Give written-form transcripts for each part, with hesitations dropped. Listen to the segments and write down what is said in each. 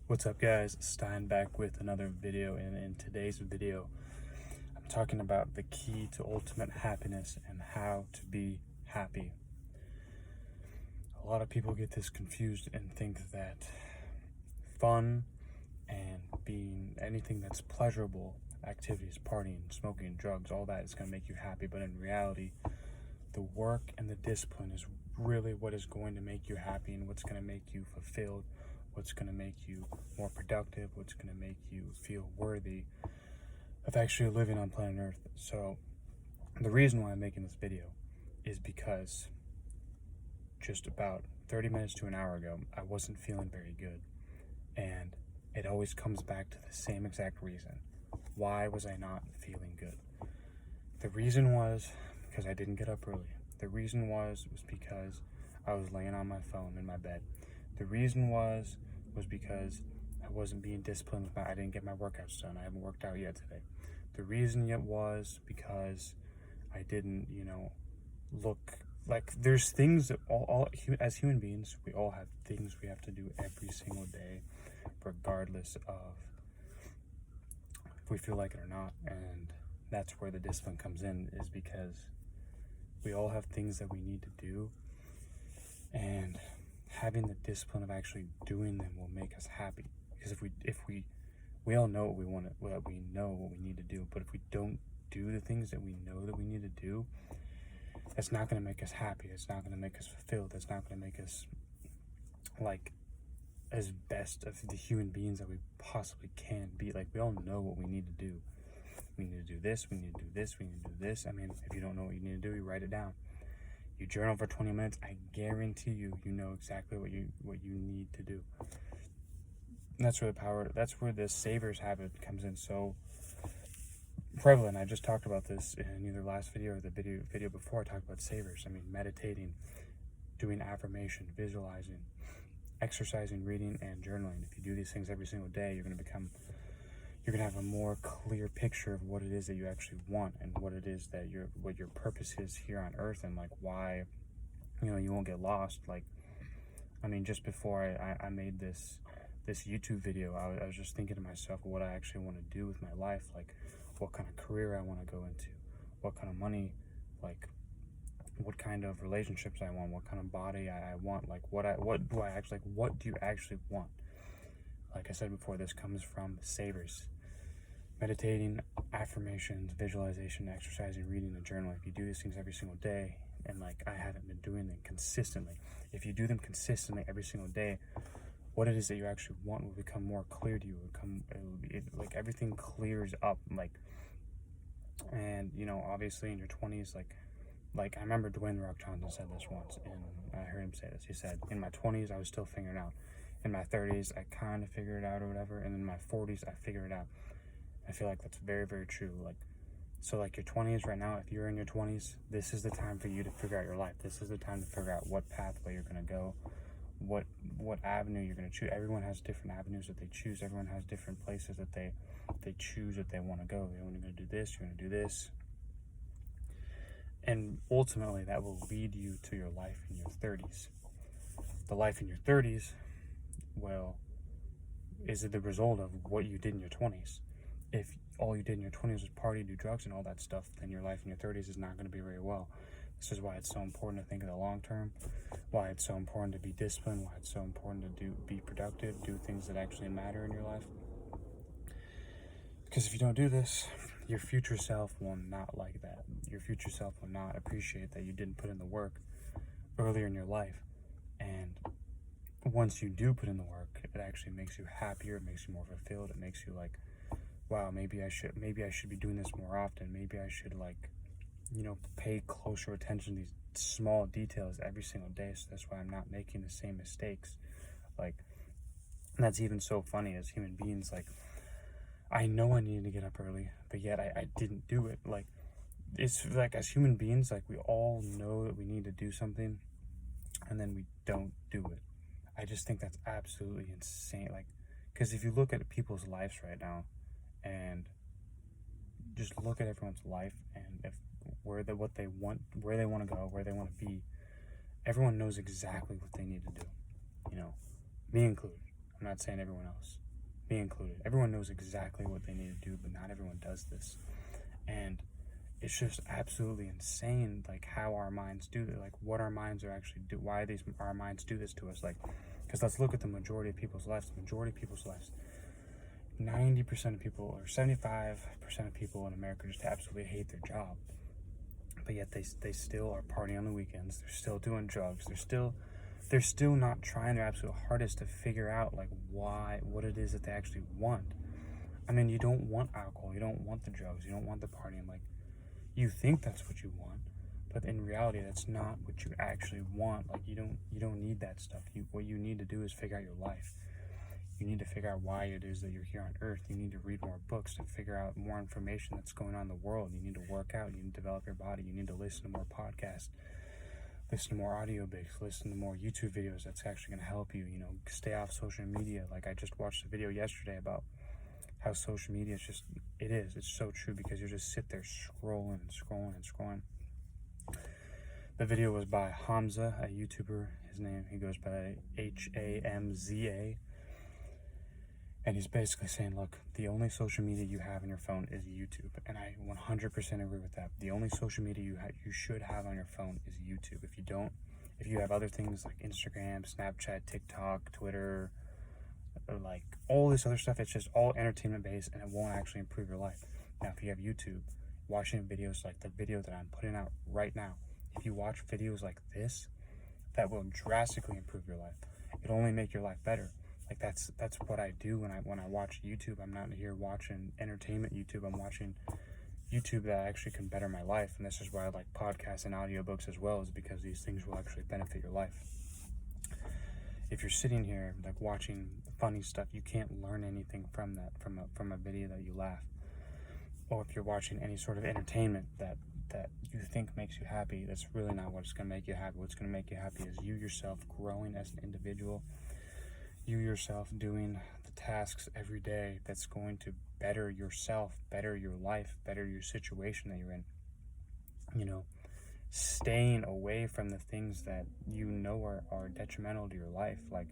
What's up, guys? Stein back with another video, and in today's video I'm talking about the key to ultimate happiness and how to be happy. A lot of people get this confused and think that fun and being anything that's pleasurable, activities, partying, smoking, drugs, all that is going to make you happy, but in reality the work and the discipline is really what is going to make you happy and what's going to make you fulfilled, what's going to make you more productive, what's going to make you feel worthy of actually living on planet Earth. So the reason why I'm making this video is because just about 30 minutes to an hour ago, I wasn't feeling very good. And it always comes back to the same exact reason. Why was I not feeling good? The reason was because I didn't get up early. The reason was because I was laying on my phone in my bed. The reason was because I wasn't being disciplined. I didn't get my workouts done. I haven't worked out yet today. The reason yet was because I didn't, look like there's things that all as human beings, we all have things we have to do every single day, regardless of if we feel like it or not. And that's where the discipline comes in, is because we all have things that we need to do, and having the discipline of actually doing them will make us happy. Because if we all know what we want, what we know what we need to do, but if we don't do the things that we know that we need to do, that's not going to make us happy. It's not going to make us fulfilled. That's not going to make us like as best of the human beings that we possibly can be. Like, we all know what we need to do. We need to do this, we need to do this, we need to do this. I mean, if you don't know what you need to do, you write it down. You journal for 20 minutes, I guarantee you know exactly what you need to do. And that's where the saver's habit comes in so prevalent. I just talked about this in either last video or the video before. I talked about savers. I mean, meditating, doing affirmation, visualizing, exercising, reading, and journaling. If you do these things every single day, you're going to have a more clear picture of what it is that you actually want, and what it is that what your purpose is here on Earth, and like why you won't get lost. Like, I mean, just before I made this YouTube video, I was just thinking to myself what I actually want to do with my life, like what kind of career I want to go into, what kind of money, like what kind of relationships I want, what kind of body I want, like what do you actually want? Like I said before, this comes from the savers. Meditating, affirmations, visualization, exercising, reading, and journaling. If you do these things every single day, and like I haven't been doing them consistently, if you do them consistently every single day, what it is that you actually want will become more clear to you. Like everything clears up. And obviously in your 20s, like I remember Dwayne The Rock Johnson said this once, and I heard him say this. He said, in my 20s I was still figuring it out. In my 30s I kind of figured it out or whatever, and in my 40s I figured it out. I feel like that's very, very true. So your 20s right now, if you're in your 20s, this is the time for you to figure out your life. This is the time to figure out what pathway you're going to go, what avenue you're going to choose. Everyone has different avenues that they choose. Everyone has different places that they choose that they want to go. They want to go do this, you're going to do this. And ultimately that will lead you to your life in your 30s. The life in your 30s, well, is it the result of what you did in your 20s? If all you did in your 20s was party, do drugs, and all that stuff, then your life in your 30s is not going to be very well. This is why it's so important to think of the long term, why it's so important to be disciplined, why it's so important to be productive, do things that actually matter in your life. Because if you don't do this, your future self will not like that. Your future self will not appreciate that you didn't put in the work earlier in your life. And once you do put in the work, it actually makes you happier, it makes you more fulfilled, it makes you like, wow, maybe I should be doing this more often. Maybe I should pay closer attention to these small details every single day. So that's why I'm not making the same mistakes. And that's even so funny as human beings. Like, I know I needed to get up early, but yet I didn't do it. Like, it's like as human beings, like we all know that we need to do something, and then we don't do it. I just think that's absolutely insane. Like, because if you look at people's lives right now, and just look at everyone's life, and where they want to go, where they want to be, everyone knows exactly what they need to do. Me included. I'm not saying everyone else, me included. Everyone knows exactly what they need to do, but not everyone does this. And it's just absolutely insane, like how our minds do it, like what our minds are actually do, why our minds do this to us. Like, because let's look at the majority of people's lives. The majority of people's lives, 90% of people, or 75% of people in America just absolutely hate their job. But yet they still are partying on the weekends. They're still doing drugs. They're still not trying their absolute hardest to figure out like what it is that they actually want. I mean, you don't want alcohol. You don't want the drugs. You don't want the partying. Like, you think that's what you want, but in reality, that's not what you actually want. Like, you don't need that stuff. What you need to do is figure out your life. You need to figure out why it is that you're here on earth. You need to read more books to figure out more information that's going on in the world. You need to work out. You need to develop your body. You need to listen to more podcasts, listen to more audiobooks, listen to more YouTube videos. That's actually going to help you, stay off social media. Like, I just watched a video yesterday about how social media is it's so true, because you just sit there scrolling and scrolling and scrolling. The video was by Hamza, a YouTuber. He goes by Hamza. And he's basically saying, look, the only social media you have on your phone is YouTube. And I 100% agree with that. The only social media you should have on your phone is YouTube. If you have other things like Instagram, Snapchat, TikTok, Twitter, or like all this other stuff, it's just all entertainment based, and it won't actually improve your life. Now, if you have YouTube, watching videos like the video that I'm putting out right now, if you watch videos like this, that will drastically improve your life. It'll only make your life better. Like, that's what I do when I watch YouTube. I'm not here watching entertainment YouTube. I'm watching YouTube that actually can better my life. And this is why I like podcasts and audiobooks as well, is because these things will actually benefit your life. If you're sitting here like watching funny stuff, you can't learn anything from that, from a video that you laugh. Or if you're watching any sort of entertainment that you think makes you happy, that's really not what's going to make you happy. What's going to make you happy is you yourself growing as an individual, you yourself doing the tasks every day that's going to better yourself, better your life, better your situation that you're in. Staying away from the things that are detrimental to your life. Like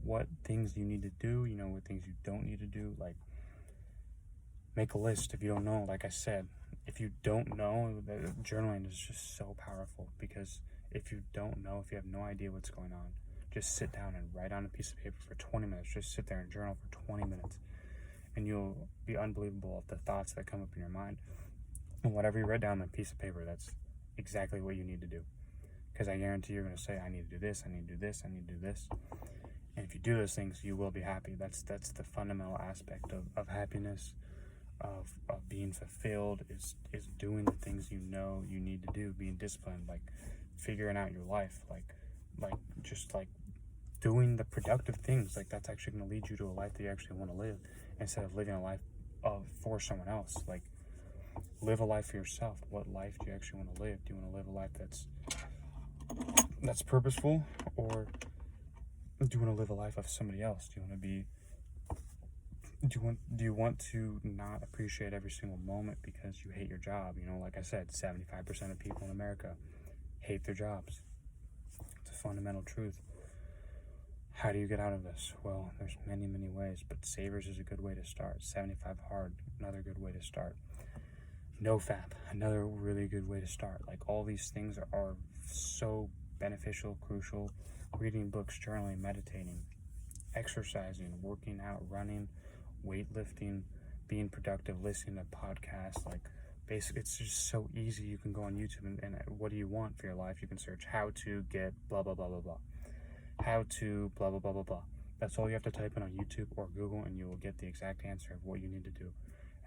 what things you need to do, what things you don't need to do. Like, make a list if you don't know. Like I said, if you don't know, journaling is just so powerful, because if you don't know, if you have no idea what's going on, just sit down and write on a piece of paper for 20 minutes. Just sit there and journal for 20 minutes, and you'll be unbelievable at the thoughts that come up in your mind. And whatever you write down on a piece of paper, that's exactly what you need to do. Because I guarantee you're going to say, I need to do this, I need to do this, I need to do this. And if you do those things, you will be happy. That's the fundamental aspect of happiness, of being fulfilled, is doing the things you know you need to do, being disciplined, like figuring out your life, like doing the productive things. Like, that's actually going to lead you to a life that you actually want to live, instead of living a life for someone else. Like, live a life for yourself. What life do you actually want to live? Do you want to live a life that's purposeful, or do you want to live a life of somebody else? Do you want to not appreciate every single moment because you hate your job? Like I said, 75% of people in America hate their jobs. It's a fundamental truth. How do you get out of this? Well, there's many, many ways, but Savers is a good way to start. 75 Hard, another good way to start. NoFap, another really good way to start. Like, all these things are so beneficial, crucial. Reading books, journaling, meditating, exercising, working out, running, weightlifting, being productive, listening to podcasts. Like, basically, it's just so easy. You can go on YouTube and what do you want for your life? You can search how to get blah, blah, blah, blah, blah. How to blah, blah, blah, blah, blah. That's all you have to type in on YouTube or Google, and you will get the exact answer of what you need to do.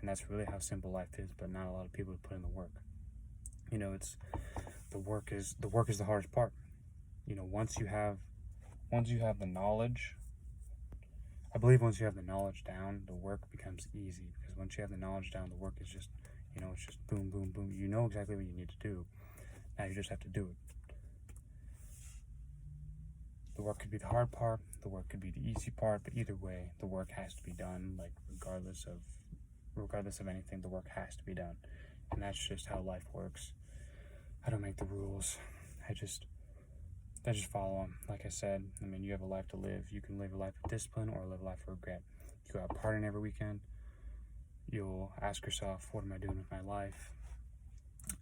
And that's really how simple life is, but not a lot of people put in the work. It's the work is the hardest part. Once you have the knowledge, I believe once you have the knowledge down, the work becomes easy, because once you have the knowledge down, the work is just, it's just boom, boom, boom. You know exactly what you need to do. Now you just have to do it. The work could be the hard part, the work could be the easy part, but either way, the work has to be done. Like, regardless of anything, the work has to be done. And that's just how life works. I don't make the rules. then just follow them. Like I said, I mean, you have a life to live. You can live a life of discipline or live a life of regret. You go out partying every weekend, you'll ask yourself, what am I doing with my life?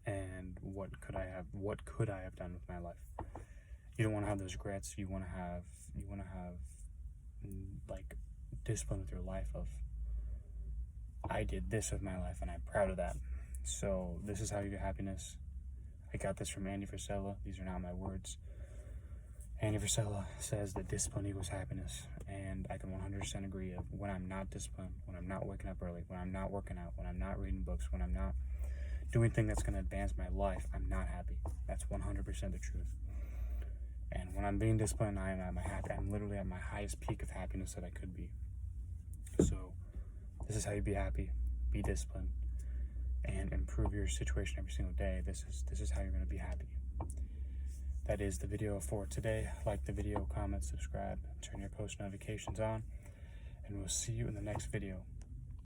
And what could I have done with my life? You don't want to have those regrets. You want to have like discipline with your life of, I did this with my life and I'm proud of that. So this is how you get happiness. I got this from Andy Frisella. These are not my words. Andy Frisella says that discipline equals happiness, and I can 100% agree. When I'm not disciplined, when I'm not waking up early, when I'm not working out, when I'm not reading books, when I'm not doing things that's going to advance my life, I'm not happy. That's 100% the truth. And when I'm being disciplined, I am at my happy. I'm literally at my highest peak of happiness that I could be. So this is how you be happy. Be disciplined and improve your situation every single day. This is how you're going to be happy. That is the video for today. Like the video, comment, subscribe, turn your post notifications on, and we'll see you in the next video.